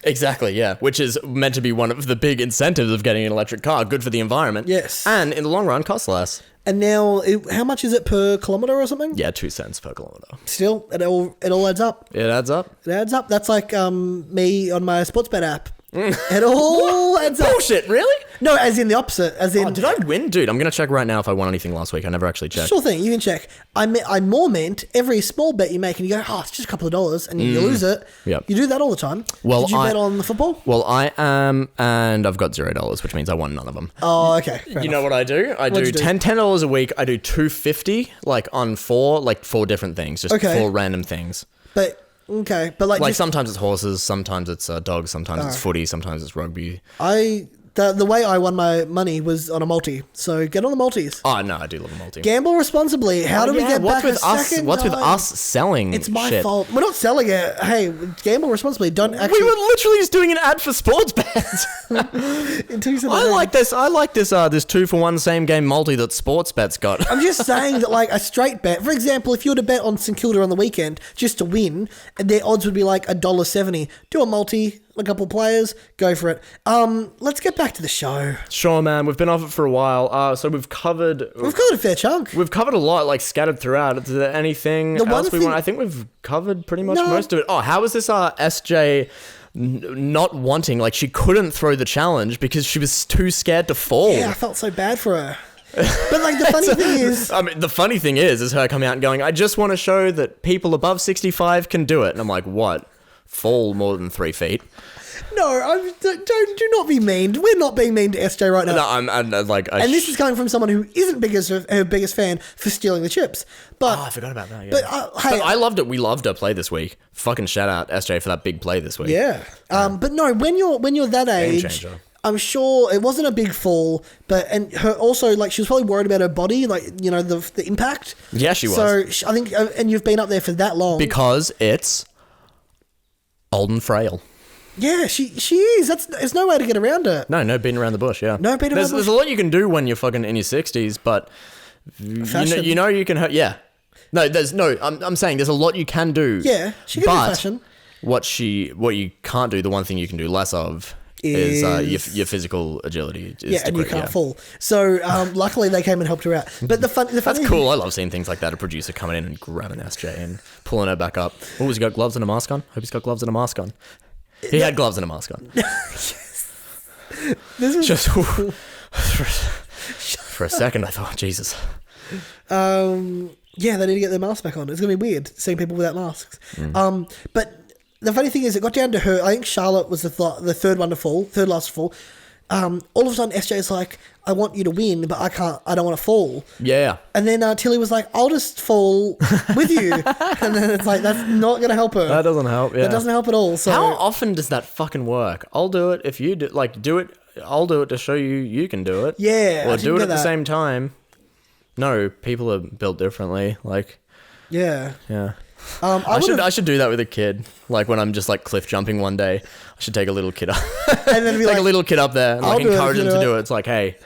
[SPEAKER 2] Exactly, yeah. Which is meant to be one of the big incentives of getting an electric car. Good for the environment.
[SPEAKER 1] Yes.
[SPEAKER 2] And in the long run, costs less.
[SPEAKER 1] And now, how much is it per kilometre or something?
[SPEAKER 2] Yeah, 2 cents per kilometre.
[SPEAKER 1] Still, it all adds up.
[SPEAKER 2] It adds up.
[SPEAKER 1] It adds up. That's like me on my Sportsbet app. It all adds up.
[SPEAKER 2] Bullshit, really?
[SPEAKER 1] No, as in the opposite. As in,
[SPEAKER 2] did I win? Dude, I'm going to check right now if I won anything last week. I never actually checked.
[SPEAKER 1] Sure thing, you can check. I more meant every small bet you make and you go, it's just a couple of dollars, and you lose it.
[SPEAKER 2] Yep.
[SPEAKER 1] You do that all the time.
[SPEAKER 2] Well,
[SPEAKER 1] did you bet on the football?
[SPEAKER 2] Well, I am, and I've got $0, which means I won none of them.
[SPEAKER 1] Oh, okay.
[SPEAKER 2] You know what I do? I do $10 a week. I do $2.50, like on four different things, just 4 random things.
[SPEAKER 1] But like
[SPEAKER 2] sometimes it's horses, sometimes it's dogs, sometimes it's footy, sometimes it's rugby.
[SPEAKER 1] The way I won my money was on a multi, so get on the multis.
[SPEAKER 2] Oh no, I do love a multi.
[SPEAKER 1] Gamble responsibly. How do we get back a second?
[SPEAKER 2] What's with us selling?
[SPEAKER 1] It's my fault. We're not selling it. Hey, gamble responsibly. Don't actually.
[SPEAKER 2] We were literally just doing an ad for sports bets. I like this. This 2-for-1 same game multi that sports bets got.
[SPEAKER 1] I'm just saying that, like, a straight bet. For example, if you were to bet on St Kilda on the weekend just to win, and their odds would be like $1.70. Do a multi. A couple players, go for it. Let's get back to the show.
[SPEAKER 2] Sure, man. We've been off it for a while. So we've covered
[SPEAKER 1] a fair chunk.
[SPEAKER 2] We've covered a lot, like scattered throughout. Is there anything else we want? I think we've covered pretty much most of it. Oh, how was this SJ not wanting? Like, she couldn't throw the challenge because she was too scared to fall.
[SPEAKER 1] Yeah, I felt so bad for her. But like the funny thing is her coming out and going, I just want to show that people above 65 can do it. And I'm like, what? Fall more than 3 feet? No, do not be mean. We're not being mean to SJ right now.
[SPEAKER 2] No, I'm like...
[SPEAKER 1] And this is coming from someone who isn't her biggest fan for stealing the chips. But
[SPEAKER 2] I forgot about that, yeah.
[SPEAKER 1] But, hey...
[SPEAKER 2] But I loved it. We loved her play this week. Fucking shout out SJ for that big play this week.
[SPEAKER 1] Yeah. But no, when you're that age... I'm sure it wasn't a big fall, and her also, like, she was probably worried about her body, like, you know, the impact.
[SPEAKER 2] Yeah, she was.
[SPEAKER 1] So I think, and you've been up there for that long.
[SPEAKER 2] Because it's old and frail.
[SPEAKER 1] Yeah, she is. There's no way to get around her.
[SPEAKER 2] No beating around the bush, yeah.
[SPEAKER 1] No beating around the bush.
[SPEAKER 2] There's a lot you can do when you're fucking in your 60s, but you know you can hurt, yeah. I'm saying there's a lot you can do.
[SPEAKER 1] Yeah, she can do fashion.
[SPEAKER 2] What you can't do, the one thing you can do less of is your physical agility.
[SPEAKER 1] And you can't fall. So luckily they came and helped her out. But the funny
[SPEAKER 2] that's cool. I love seeing things like that. A producer coming in and grabbing SJ and pulling her back up. Oh, has he got gloves and a mask on? Hope he's got gloves and a mask on. He had gloves and a mask on.
[SPEAKER 1] Yes.
[SPEAKER 2] Just for a second, I thought, Jesus.
[SPEAKER 1] Yeah, they need to get their masks back on. It's gonna be weird seeing people without masks. But the funny thing is, it got down to her. I think Charlotte was the third last to fall. All of a sudden, SJ is like, I want you to win, but I don't want to fall.
[SPEAKER 2] Yeah.
[SPEAKER 1] And then Tilly was like, I'll just fall with you. And then it's like, that's not going to help her.
[SPEAKER 2] That doesn't help, yeah.
[SPEAKER 1] That doesn't help at all. So
[SPEAKER 2] how often does that fucking work? I'll do it if you do, do it. I'll do it to show you can do it.
[SPEAKER 1] Yeah.
[SPEAKER 2] Or do it at the same time. No, people are built differently. Like,
[SPEAKER 1] yeah.
[SPEAKER 2] Yeah. I should do that with a kid. Like when I'm just like cliff jumping one day, I should take a little kid up.
[SPEAKER 1] And then be
[SPEAKER 2] take a little kid up there and like encourage them to do it. It's like, hey,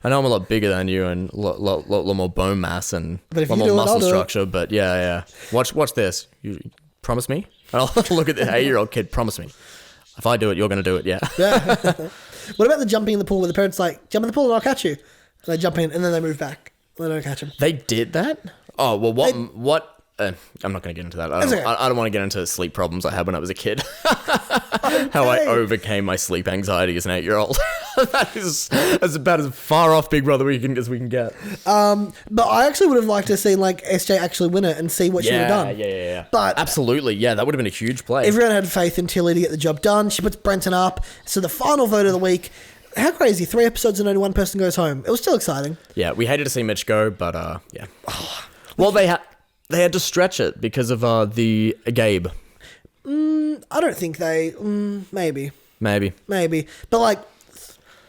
[SPEAKER 2] I know I'm a lot bigger than you and a lot more bone mass and a lot more muscle structure, but yeah. Watch this. You promise me? And I'll look at the 8-year-old kid, promise me. If I do it, you're going to do it, yeah.
[SPEAKER 1] What about the jumping in the pool where the parents like, jump in the pool and I'll catch you? And they jump in and then they move back. They don't catch him.
[SPEAKER 2] They did that? Oh, well, what I'm not going to get into that. I don't want to get into sleep problems I had when I was a kid. How I overcame my sleep anxiety as an 8-year-old. That's about as far off Big Brother as we can get.
[SPEAKER 1] But I actually would have liked to see like SJ actually win it and see what she would have done.
[SPEAKER 2] Yeah.
[SPEAKER 1] But
[SPEAKER 2] absolutely, yeah, that would have been a huge play.
[SPEAKER 1] Everyone had faith in Tilly to get the job done. She puts Brenton up. So the final vote of the week. How crazy! 3 episodes and only one person goes home. It was still exciting.
[SPEAKER 2] Yeah, we hated to see Mitch go, but yeah. Well, they had to stretch it because of the Gabe.
[SPEAKER 1] I don't think they. Maybe. But like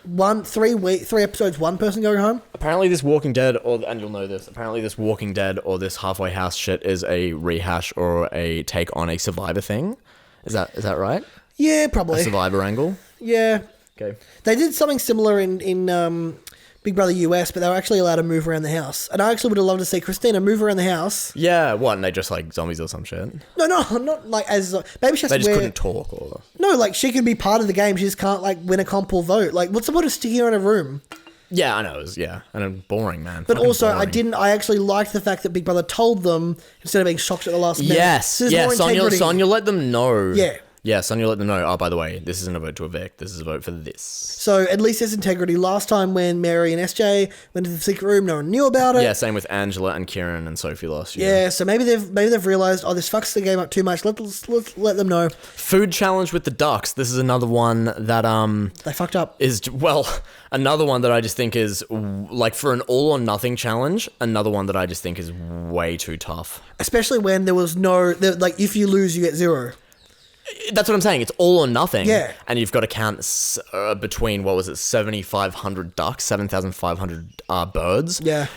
[SPEAKER 1] 3 episodes, one person going home.
[SPEAKER 2] Apparently, this Walking Dead, and you'll know this. Apparently, this Walking Dead or this Halfway House shit is a rehash or a take on a Survivor thing. Is that right?
[SPEAKER 1] Yeah, probably
[SPEAKER 2] a Survivor angle.
[SPEAKER 1] Yeah.
[SPEAKER 2] Okay.
[SPEAKER 1] They did something similar in Big Brother US, but they were actually allowed to move around the house. And I actually would have loved to see Christina move around the house.
[SPEAKER 2] Yeah, what? And they just like zombies or some shit?
[SPEAKER 1] No, not like as... Maybe she has
[SPEAKER 2] they
[SPEAKER 1] to
[SPEAKER 2] just couldn't talk or...
[SPEAKER 1] No, like she can be part of the game. She just can't like win a comp or vote. Like what's the point of sticking her in a room?
[SPEAKER 2] Yeah, I know. It was, and boring, man.
[SPEAKER 1] But
[SPEAKER 2] fucking
[SPEAKER 1] also,
[SPEAKER 2] boring.
[SPEAKER 1] I actually liked the fact that Big Brother told them instead of being shocked at the last minute.
[SPEAKER 2] Yes,
[SPEAKER 1] So
[SPEAKER 2] Sonia let them know.
[SPEAKER 1] Yeah.
[SPEAKER 2] Yeah, Sonia let them know, oh, by the way, this isn't a vote to evict, this is a vote for this.
[SPEAKER 1] So at least there's integrity. Last time when Mary and SJ went to the secret room, no one knew about it.
[SPEAKER 2] Yeah, same with Angela and Kieran and Sophie last year.
[SPEAKER 1] Yeah, so maybe they've realised, this fucks the game up too much. Let's let them know.
[SPEAKER 2] Food challenge with the ducks. This is another one that
[SPEAKER 1] they fucked up.
[SPEAKER 2] Another one that I just think is like for an all or nothing challenge. Another one that I just think is way too tough.
[SPEAKER 1] Especially when there was like if you lose, you get 0.
[SPEAKER 2] That's what I'm saying. It's all or nothing.
[SPEAKER 1] Yeah.
[SPEAKER 2] And you've got to count between, 7,500 ducks, 7,500 birds.
[SPEAKER 1] Yeah.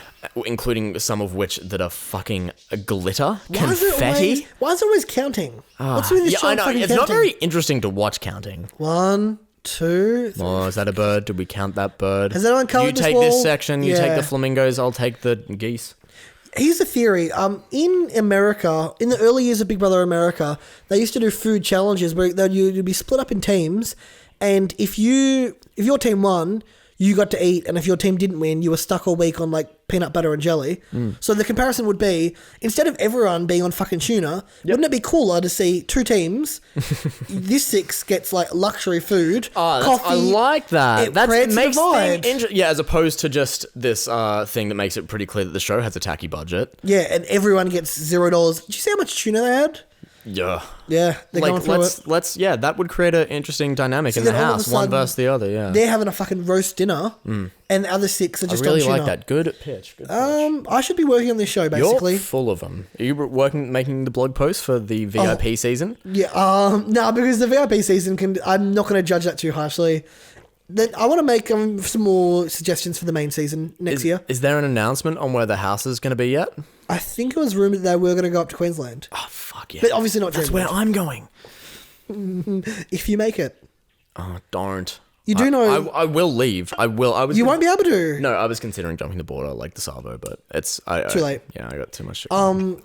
[SPEAKER 2] Including some of which that are fucking glitter, confetti.
[SPEAKER 1] Why is it always counting? What's with this show?
[SPEAKER 2] I know. It's
[SPEAKER 1] counting?
[SPEAKER 2] Not very interesting to watch counting.
[SPEAKER 1] 1, 2, 3.
[SPEAKER 2] Oh, is that a bird? Did we count that bird?
[SPEAKER 1] Has anyone covered this wall?
[SPEAKER 2] You take this section, you take the flamingos, I'll take the geese.
[SPEAKER 1] Here's a theory. In America, in the early years of Big Brother America, they used to do food challenges where you'd be split up in teams, and if your team won, you got to eat, and if your team didn't win, you were stuck all week on like peanut butter and jelly. So the comparison would be, instead of everyone being on fucking tuna, wouldn't it be cooler to see 2 teams? This 6 gets like luxury food, coffee.
[SPEAKER 2] I like that. That makes
[SPEAKER 1] things
[SPEAKER 2] interesting. Yeah, as opposed to just this thing that makes it pretty clear that the show has a tacky budget.
[SPEAKER 1] Yeah, and everyone gets $0. Did you see how much tuna they had?
[SPEAKER 2] Yeah.
[SPEAKER 1] Yeah, they're going through it.
[SPEAKER 2] That would create an interesting dynamic in the house, one versus the other, yeah.
[SPEAKER 1] They're having a fucking roast dinner, and the other 6 are just on tuna.
[SPEAKER 2] I really like that. Good pitch.
[SPEAKER 1] I should be working on this show, basically.
[SPEAKER 2] You're full of them. Are you making the blog post for the VIP season?
[SPEAKER 1] Yeah, no, because the VIP season I'm not going to judge that too harshly. Then I want to make some more suggestions for the main season next year.
[SPEAKER 2] Is there an announcement on where the house is going to be yet?
[SPEAKER 1] I think it was rumoured that they were going to go up to Queensland.
[SPEAKER 2] Oh, fuck yeah.
[SPEAKER 1] But obviously not
[SPEAKER 2] That's where I'm going.
[SPEAKER 1] If you make it.
[SPEAKER 2] Oh, don't.
[SPEAKER 1] You do know...
[SPEAKER 2] I will leave. I will.
[SPEAKER 1] You won't be able to.
[SPEAKER 2] No, I was considering jumping the border like the Savo, but it's...
[SPEAKER 1] Too late.
[SPEAKER 2] Yeah, I got too much shit.
[SPEAKER 1] No,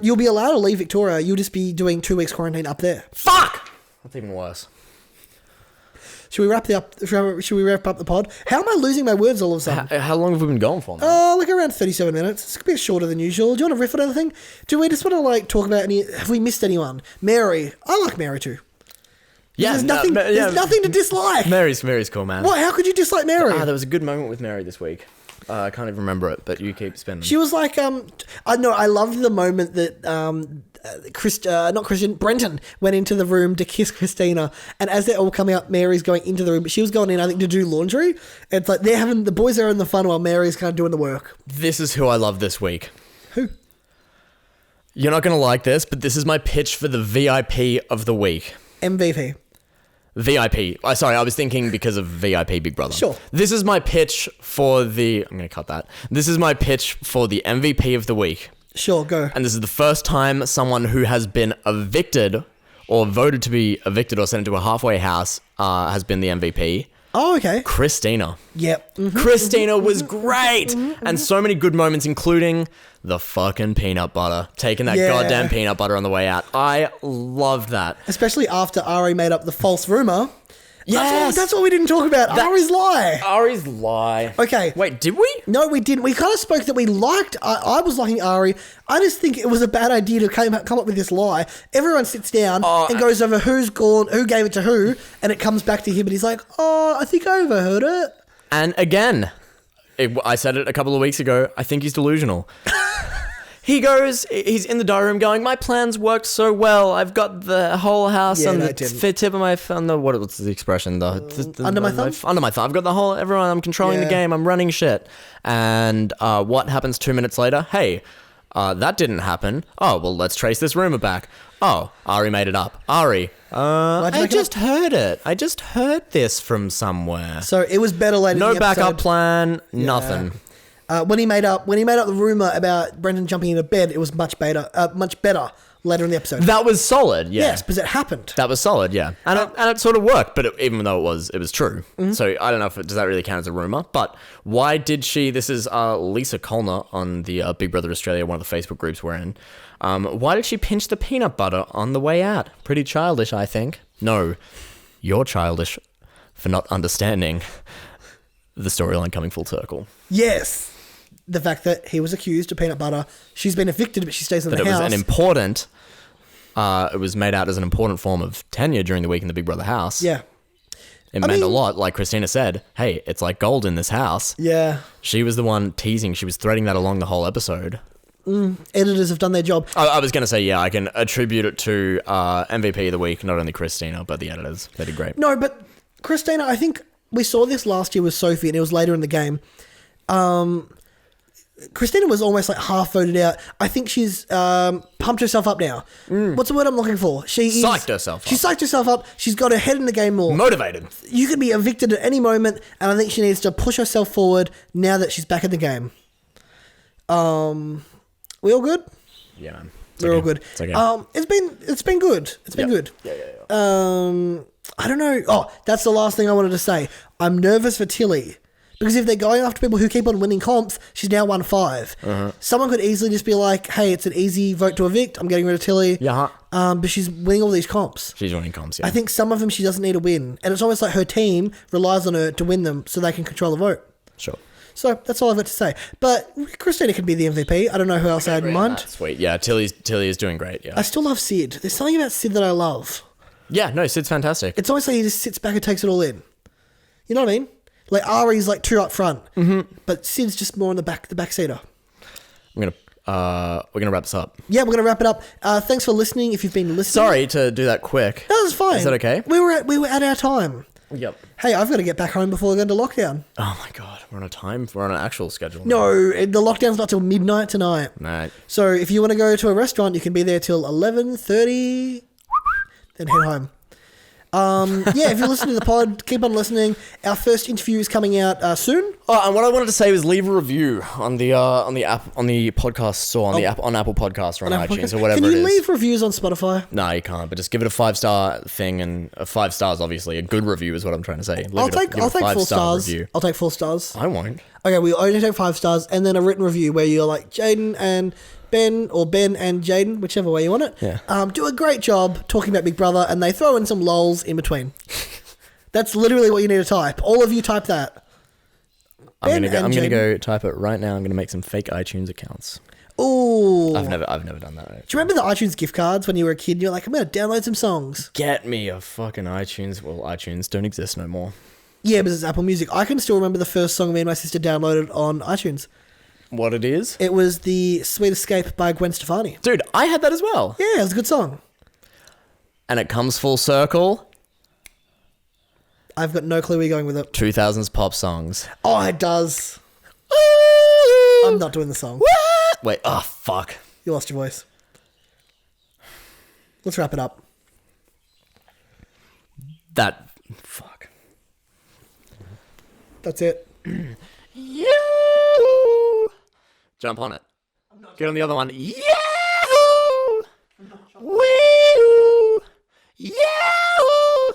[SPEAKER 1] you'll be allowed to leave Victoria. You'll just be doing 2 weeks quarantine up there.
[SPEAKER 2] Fuck! That's even worse.
[SPEAKER 1] Should we wrap up the pod? How am I losing my words all of a sudden?
[SPEAKER 2] How long have we been going for now?
[SPEAKER 1] Like around 37 minutes. It's a bit shorter than usual. Do you want to riff on anything? Do we just want to like talk about have we missed anyone? Mary. I like Mary too.
[SPEAKER 2] Yeah,
[SPEAKER 1] there's nothing to dislike.
[SPEAKER 2] Mary's cool, man.
[SPEAKER 1] What? How could you dislike Mary?
[SPEAKER 2] There was a good moment with Mary this week. I can't even remember it, but you keep spinning.
[SPEAKER 1] She was like, I loved the moment that Brenton went into the room to kiss Christina, and as they're all coming up, Mary's going into the room, but she was going in, I think, to do laundry. It's like the boys are having the fun while Mary's kind of doing the work.
[SPEAKER 2] This is who I love this week.
[SPEAKER 1] Who?
[SPEAKER 2] You're not going to like this, but this is my pitch for the VIP of the week.
[SPEAKER 1] MVP.
[SPEAKER 2] VIP. Sorry, I was thinking because of VIP Big Brother.
[SPEAKER 1] Sure.
[SPEAKER 2] This is my pitch for the... I'm going to cut that. This is my pitch for the MVP of the week.
[SPEAKER 1] Sure, go.
[SPEAKER 2] And this is the first time someone who has been evicted or voted to be evicted or sent into a halfway house has been the MVP.
[SPEAKER 1] Oh, okay.
[SPEAKER 2] Christina.
[SPEAKER 1] Yep. Mm-hmm,
[SPEAKER 2] Christina was great. And so many good moments, including the fucking peanut butter. Taking that goddamn peanut butter on the way out. I loved that.
[SPEAKER 1] Especially after Ari made up the false rumour.
[SPEAKER 2] Yes.
[SPEAKER 1] That's what we didn't talk about. Ari's lie.
[SPEAKER 2] Ari's lie.
[SPEAKER 1] Okay.
[SPEAKER 2] Wait, did we?
[SPEAKER 1] No, we didn't. We kind of spoke that we liked... I was liking Ari. I just think it was a bad idea to come up with this lie. Everyone sits down and goes over who gave it to who, and it comes back to him, and he's like, I think I overheard it.
[SPEAKER 2] And again, I said it a couple of weeks ago, I think he's delusional. He's in the diary room going, my plans worked so well. I've got the whole house on the tip of my thumb. What's the expression?
[SPEAKER 1] Under my thumb?
[SPEAKER 2] Under my thumb. I've got the whole, everyone, I'm controlling the game. I'm running shit. And what happens 2 minutes later? Hey, that didn't happen. Oh, well, let's trace this rumor back. Oh, Ari made it up. Ari, I just heard it. I just heard this from somewhere.
[SPEAKER 1] So it was better later.
[SPEAKER 2] No backup plan, nothing.
[SPEAKER 1] When he made up the rumor about Brendan jumping into bed, it was much better later in the episode.
[SPEAKER 2] That was solid, yeah.
[SPEAKER 1] Yes, because it happened.
[SPEAKER 2] That was solid, yeah, and it sort of worked. But even though it was true, so I don't know if does that really count as a rumor. But why did she? This is Lisa Colner on the Big Brother Australia, one of the Facebook groups we're in. Why did she pinch the peanut butter on the way out? Pretty childish, I think. No, you're childish for not understanding the storyline coming full circle.
[SPEAKER 1] Yes. The fact that he was accused of peanut butter. She's been evicted, but she stays in the house.
[SPEAKER 2] It was made out as an important form of tenure during the week in the Big Brother house.
[SPEAKER 1] Yeah.
[SPEAKER 2] It meant a lot. Like Christina said, hey, it's like gold in this house.
[SPEAKER 1] Yeah.
[SPEAKER 2] She was the one teasing. She was threading that along the whole episode.
[SPEAKER 1] Editors have done their job.
[SPEAKER 2] I was going to say, yeah, I can attribute it to MVP of the week, not only Christina, but the editors. They did great.
[SPEAKER 1] No, but Christina, I think we saw this last year with Sophie, and it was later in the game. Christina was almost like half voted out. I think she's pumped herself up now. What's the word I'm looking for?
[SPEAKER 2] Psyched herself up.
[SPEAKER 1] She psyched herself up. She's got her head in the game more.
[SPEAKER 2] Motivated.
[SPEAKER 1] You could be evicted at any moment, and I think she needs to push herself forward now that she's back in the game. We all good?
[SPEAKER 2] Yeah, man.
[SPEAKER 1] We're all good.
[SPEAKER 2] It's okay.
[SPEAKER 1] It's been good. It's been good.
[SPEAKER 2] Yeah.
[SPEAKER 1] I don't know. Oh, that's the last thing I wanted to say. I'm nervous for Tilly. Because if they're going after people who keep on winning comps, she's now won 5. Someone could easily just be like, hey, it's an easy vote to evict. I'm getting rid of Tilly.
[SPEAKER 2] Yeah.
[SPEAKER 1] But she's winning all these comps.
[SPEAKER 2] She's winning comps, yeah.
[SPEAKER 1] I think some of them she doesn't need to win. And it's almost like her team relies on her to win them so they can control the vote.
[SPEAKER 2] Sure.
[SPEAKER 1] So that's all I've got to say. But Christina could be the MVP. I don't know who else I had in mind.
[SPEAKER 2] Sweet. Yeah, Tilly is doing great, yeah.
[SPEAKER 1] I still love Sid. There's something about Sid that I love.
[SPEAKER 2] Yeah, no, Sid's fantastic.
[SPEAKER 1] It's almost like he just sits back and takes it all in. You know what I mean? Like Ari's like too up front, but Sid's just more in the back seater.
[SPEAKER 2] We're gonna wrap this up.
[SPEAKER 1] Yeah, we're gonna wrap it up. Thanks for listening. If you've been listening,
[SPEAKER 2] sorry to do that quick.
[SPEAKER 1] No, that's fine.
[SPEAKER 2] Is that okay?
[SPEAKER 1] We were at our time.
[SPEAKER 2] Yep.
[SPEAKER 1] Hey, I've got to get back home before we go into lockdown.
[SPEAKER 2] Oh my god, we're on an actual schedule.
[SPEAKER 1] No, the lockdown's not till midnight tonight.
[SPEAKER 2] Mate.
[SPEAKER 1] So if you want to go to a restaurant, you can be there till 11:30, then head home. If you're listening to the pod, keep on listening. Our first interview is coming out soon.
[SPEAKER 2] Oh, and what I wanted to say was leave a review on the app, on the podcast store, on Apple Podcasts or on iTunes or whatever it is.
[SPEAKER 1] Can you leave reviews on Spotify?
[SPEAKER 2] No, you can't. But just give it a 5-star thing, and 5 stars, obviously, a good review is what I'm trying to say.
[SPEAKER 1] I'll take 4 stars.
[SPEAKER 2] Review.
[SPEAKER 1] I'll take 4 stars.
[SPEAKER 2] I won't.
[SPEAKER 1] Okay, we only take 5 stars, and then a written review where you're like Jayden and Ben, or Ben and Jayden, whichever way you want it.
[SPEAKER 2] Yeah.
[SPEAKER 1] Do a great job talking about Big Brother, and they throw in some lols in between. That's literally what you need to type. All of you type that.
[SPEAKER 2] I'm gonna go type it right now. I'm gonna make some fake iTunes accounts.
[SPEAKER 1] Ooh.
[SPEAKER 2] I've never done that.
[SPEAKER 1] Do you remember the iTunes gift cards when you were a kid and you're like, I'm gonna download some songs?
[SPEAKER 2] Get me a fucking iTunes. Well, iTunes don't exist no more.
[SPEAKER 1] Yeah, but it's Apple Music. I can still remember the first song me and my sister downloaded on iTunes.
[SPEAKER 2] What it is?
[SPEAKER 1] It was the Sweet Escape by Gwen Stefani.
[SPEAKER 2] Dude, I had that as well.
[SPEAKER 1] Yeah, it was a good song.
[SPEAKER 2] And it comes full circle.
[SPEAKER 1] I've got no clue where you're going with it.
[SPEAKER 2] 2000s pop songs.
[SPEAKER 1] Oh, it does. I'm not doing the song.
[SPEAKER 2] What? Wait, oh, fuck.
[SPEAKER 1] You lost your voice. Let's wrap it up.
[SPEAKER 2] Fuck.
[SPEAKER 1] That's it.
[SPEAKER 2] You jump on it. Get on the other one. Yahoo! Woo! Yahoo!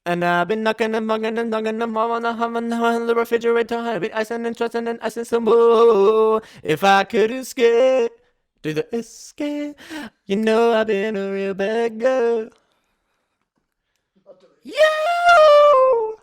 [SPEAKER 2] And I've been knocking and mugging and dogging them all on the refrigerator. I've been icing and trusting and icing some more. If I could escape, do the escape. You know I've been a real bad girl. You!